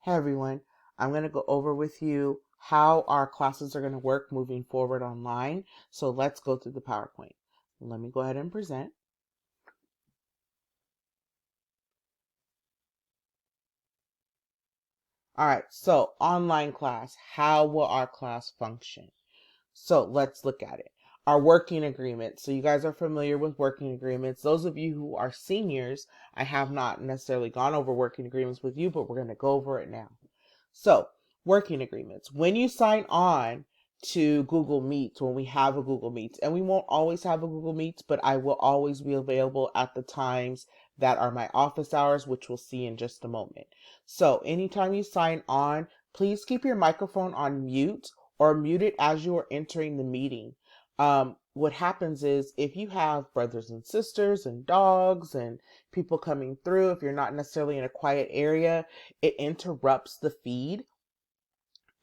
Hey everyone, I'm going to go over with you how our classes are going to work moving forward online. So let's go through the PowerPoint. Let me go ahead and present. All right, so online class, how will our class function? So let's look at it. Our working agreement. So you guys are familiar with working agreements. Those of you who are seniors, I have not necessarily gone over working agreements with you, but we're going to go over it now. So, working agreements. When you sign on to Google Meet, when we have a Google Meet, and we won't always have a Google Meet, but I will always be available at the times that are my office hours, which we'll see in just a moment. So, anytime you sign on, please keep your microphone on mute or mute it as you are entering the meeting. What happens is if you have brothers and sisters and dogs and people coming through, if you're not necessarily in a quiet area, it interrupts the feed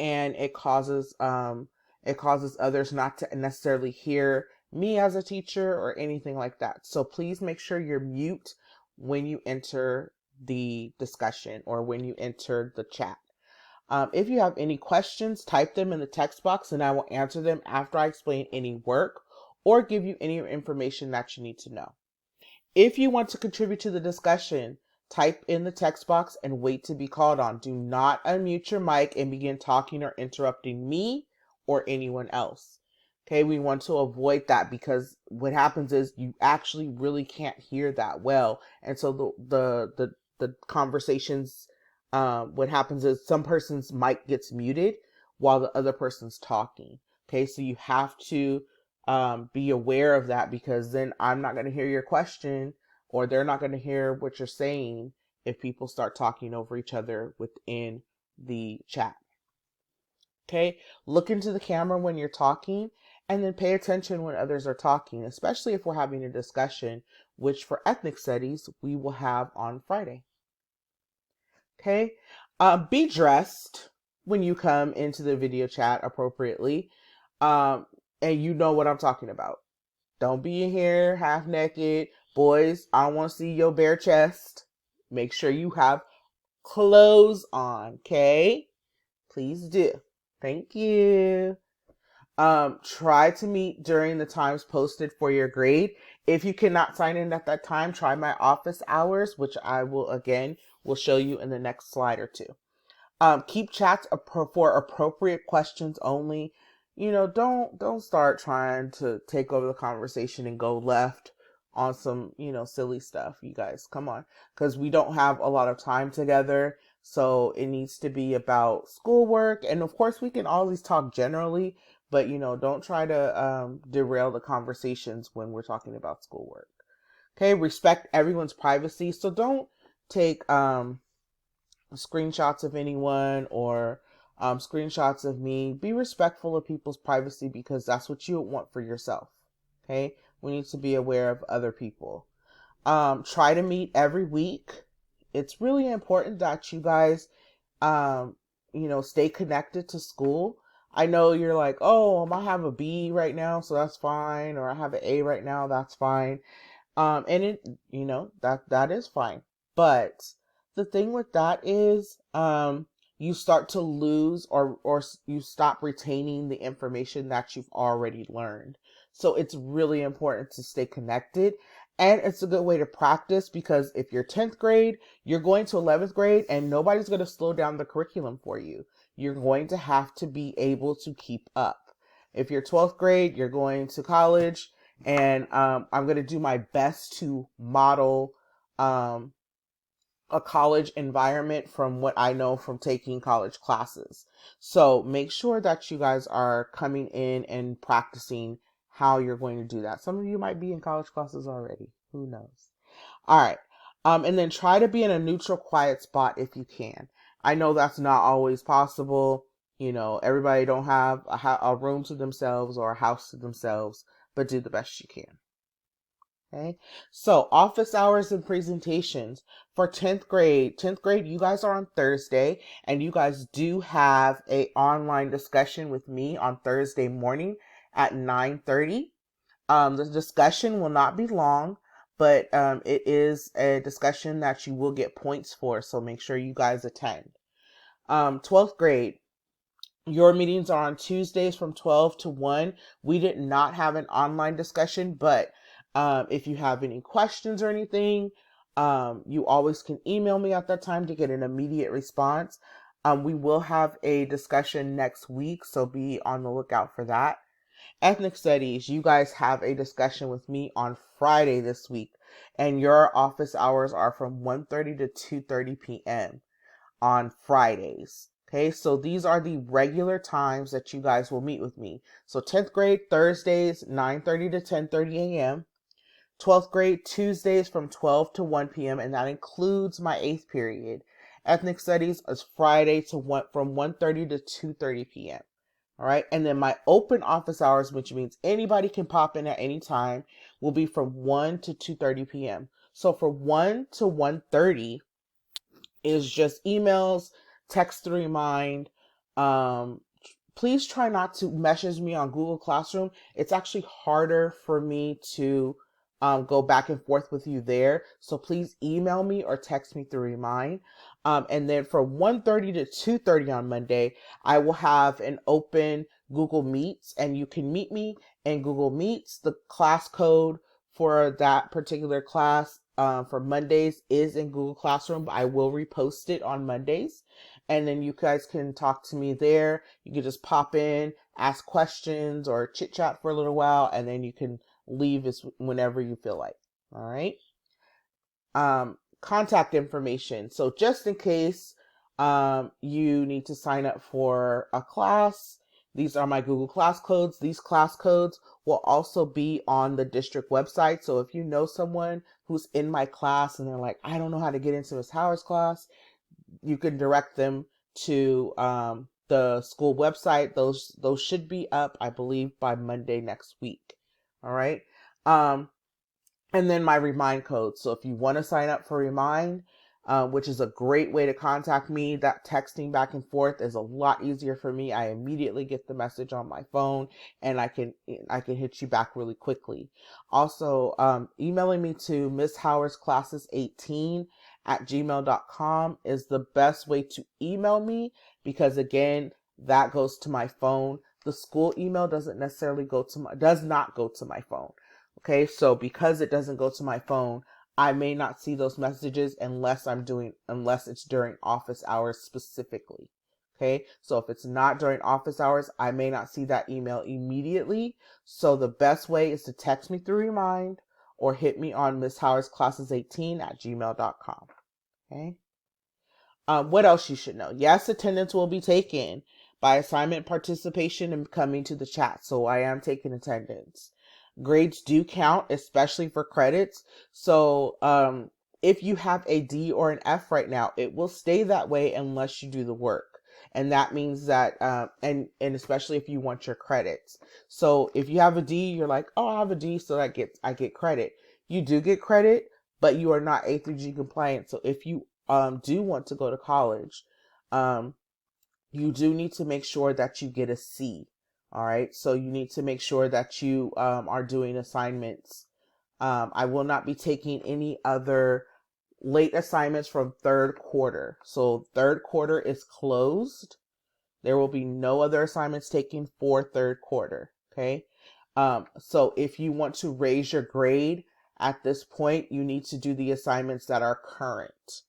and it causes others not to necessarily hear me as a teacher or anything like that. So please make sure you're mute when you enter the discussion or when you enter the chat. If you have any questions, type them in the text box and I will answer them after I explain any work or give you any information that you need to know. If you want to contribute to the discussion, type in the text box and wait to be called on. Do not unmute your mic and begin talking or interrupting me or anyone else. Okay, we want to avoid that because what happens is you actually really can't hear that well. And so the conversations, what happens is some person's mic gets muted while the other person's talking. Okay, so you have to be aware of that because then I'm not going to hear your question or they're not going to hear what you're saying if people start talking over each other within the chat. Okay, look into the camera when you're talking and then pay attention when others are talking, especially if we're having a discussion, which for ethnic studies we will have on Friday. Okay, be dressed when you come into the video chat appropriately, and you know what I'm talking about. Don't be in here half naked. Boys, I don't want to see your bare chest. Make sure you have clothes on, okay? Please do. Thank you. Try to meet during the times posted for your grade. If you cannot sign in at that time, try my office hours, which I will show you in the next slide or two. Keep chats for appropriate questions only. Don't start trying to take over the conversation and go left on some, silly stuff. You guys, come on, because we don't have a lot of time together. So it needs to be about schoolwork. And of course, we can always talk generally, but, don't try to derail the conversations when we're talking about schoolwork. Okay, respect everyone's privacy. So don't take screenshots of anyone or screenshots of me. Be respectful of people's privacy because that's what you want for yourself. Okay, we need to be aware of other people. Try to meet every week. It's really important that you guys, stay connected to school. I know you're like, oh, I have a B right now, so that's fine, or I have an A right now, that's fine. And that is fine. But the thing with that is, you start to lose or you stop retaining the information that you've already learned. So it's really important to stay connected. And it's a good way to practice because if you're 10th grade, you're going to 11th grade and nobody's going to slow down the curriculum for you. You're going to have to be able to keep up. If you're 12th grade, you're going to college, and I'm going to do my best to model a college environment from what I know from taking college classes. So make sure that you guys are coming in and practicing how you're going to do that. Some of you might be in college classes already. Who knows? All right. And then try to be in a neutral, quiet spot if you can. I know that's not always possible. Everybody don't have a room to themselves or a house to themselves, but do the best you can. Okay. So office hours and presentations for 10th grade. 10th grade, you guys are on Thursday and you guys do have a online discussion with me on Thursday morning at 9:30. The discussion will not be long, but it is a discussion that you will get points for. So make sure you guys attend. 12th grade, your meetings are on Tuesdays from 12 to 1. We did not have an online discussion, but if you have any questions or anything, you always can email me at that time to get an immediate response. We will have a discussion next week, so be on the lookout for that. Ethnic studies, you guys have a discussion with me on Friday this week, and your office hours are from 1:30 to 2:30 p.m. on Fridays. Okay, so these are the regular times that you guys will meet with me. So 10th grade, Thursdays, 9:30 to 10:30 a.m. 12th grade, Tuesdays from 12 to 1 p.m. And that includes my 8th period. Ethnic studies is Friday from 1:30 to 2:30 p.m. All right. And then my open office hours, which means anybody can pop in at any time, will be from 1 to 2:30 p.m. So for 1 to 1:30 is just emails, text to remind. Please try not to message me on Google Classroom. It's actually harder for me to go back and forth with you there. So please email me or text me to remind. And then from 1:30 to 2:30 on Monday, I will have an open Google Meets, and you can meet me in Google Meets. The class code for that particular class for Mondays is in Google Classroom, but I will repost it on Mondays. And then you guys can talk to me there. You can just pop in, ask questions, or chit chat for a little while, and then you can leave whenever you feel like. All right. Contact information. So just in case you need to sign up for a class, these are my Google class codes. These class codes will also be on the district website. So if you know someone who's in my class and they're like, I don't know how to get into Miss Howard's class, you can direct them to the school website. Those should be up, I believe, by Monday next week. All right. And then my Remind code. So if you want to sign up for Remind, which is a great way to contact me, that texting back and forth is a lot easier for me. I immediately get the message on my phone, and I can hit you back really quickly. Also, emailing me to misshoward'sclasses18@gmail.com is the best way to email me, because again, that goes to my phone. The school email does not go to my phone. Okay, so because it doesn't go to my phone, I may not see those messages unless it's during office hours specifically. Okay, so if it's not during office hours, I may not see that email immediately. So the best way is to text me through Remind or hit me on misshoward'sclasses18@gmail.com. Okay. What else you should know? Yes, attendance will be taken by assignment participation and coming to the chat. So I am taking attendance. Grades do count, especially for credits. So if you have a D or an F right now, it will stay that way unless you do the work. And that means that, and especially if you want your credits. So if you have a D, you're like, oh, I have a D, so I get credit. You do get credit, but you are not A through G compliant. So if you do want to go to college, you do need to make sure that you get a C. All right. So you need to make sure that you are doing assignments. I will not be taking any other late assignments from third quarter. So third quarter is closed. There will be no other assignments taken for third quarter. Okay. So if you want to raise your grade at this point, you need to do the assignments that are current.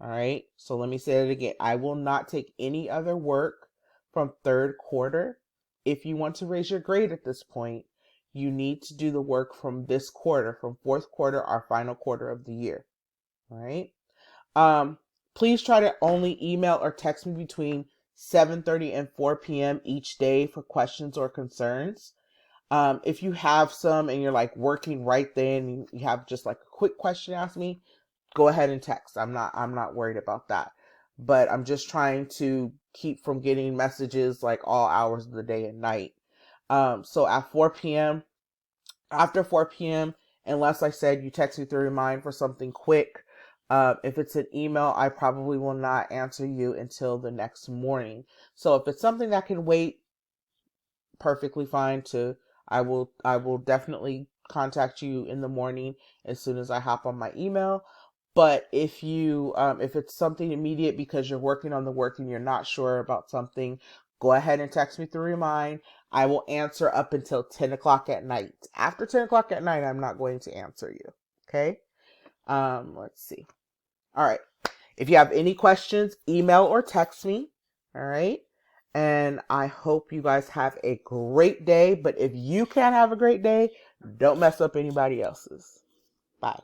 All right. So let me say it again. I will not take any other work from third quarter. If you want to raise your grade at this point, you need to do the work from this quarter, from fourth quarter, our final quarter of the year. All right. Please try to only email or text me between 7:30 and 4 p.m. each day for questions or concerns. If you have some and you're like working right then, you have just like a quick question to ask me, go ahead and text. I'm not worried about that. But I'm just trying to keep from getting messages like all hours of the day and night. So at 4 p.m., after 4 p.m., unless I said you text me through Remind for something quick, if it's an email, I probably will not answer you until the next morning. So if it's something that can wait, perfectly fine too. I will definitely contact you in the morning as soon as I hop on my email. But if if it's something immediate because you're working on the work and you're not sure about something, go ahead and text me through Remind. I will answer up until 10 o'clock at night. After 10 o'clock at night, I'm not going to answer you. Okay? Let's see. All right. If you have any questions, email or text me. All right. And I hope you guys have a great day. But if you can't have a great day, don't mess up anybody else's. Bye.